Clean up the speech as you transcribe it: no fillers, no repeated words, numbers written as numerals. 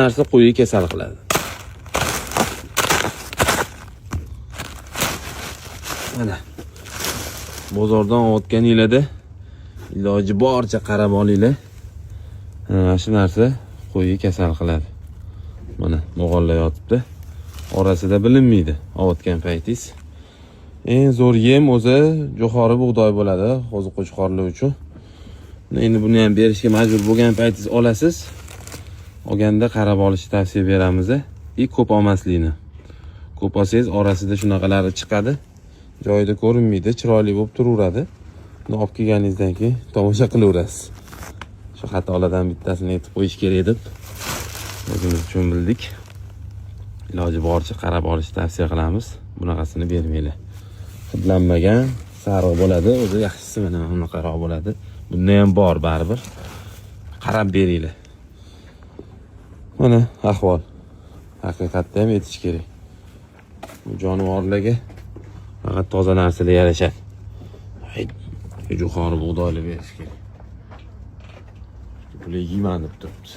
narsa qo'yi kasal qiladi. Mana bozordan olganinglarda iloji boricha qarab olinglar. Shu narsa qo'yi kasal qiladi. Mana mog'orlar yotibdi. Orasida bilinmaydi olgan paytingiz. Eng zo'r yem o'zi jo'xori bug'doy bo'ladi, qo'ziqo'chqorlar uchun. Endi buni ham berishga majbur bo'lgan paytingiz olasiz. Olganda qarab olishni tavsiya beramiz. Ko'p olmaslikni. Ko'p olsangiz orasida shunaqalari chiqadi. Joyida ko'rinmaydi, chiroyli bo'lib turaveradi. Uni olib kelganingizdan keyin tomosha qilaverasiz. Shu xatolardan bittasini aytib qo'yish kerak deb o'zimiz uchun bildik. Iloji boricha qarab olishni tavsiya qilamiz. Bunaqasini bermanglar. Hidlanmagan, sariq bo'ladi, o'zi yaxshisi mana bunaqaroq bo'ladi. Bunda ham bor baribir. Qarab beringlar. Mana ahvol. Haqiqatda ham aytish kerak. Bu jonivorlarga faqat toza narsalar yarashadi. Jo'xori bug'doylar berish kerak. Bular yeyman deb turibdi.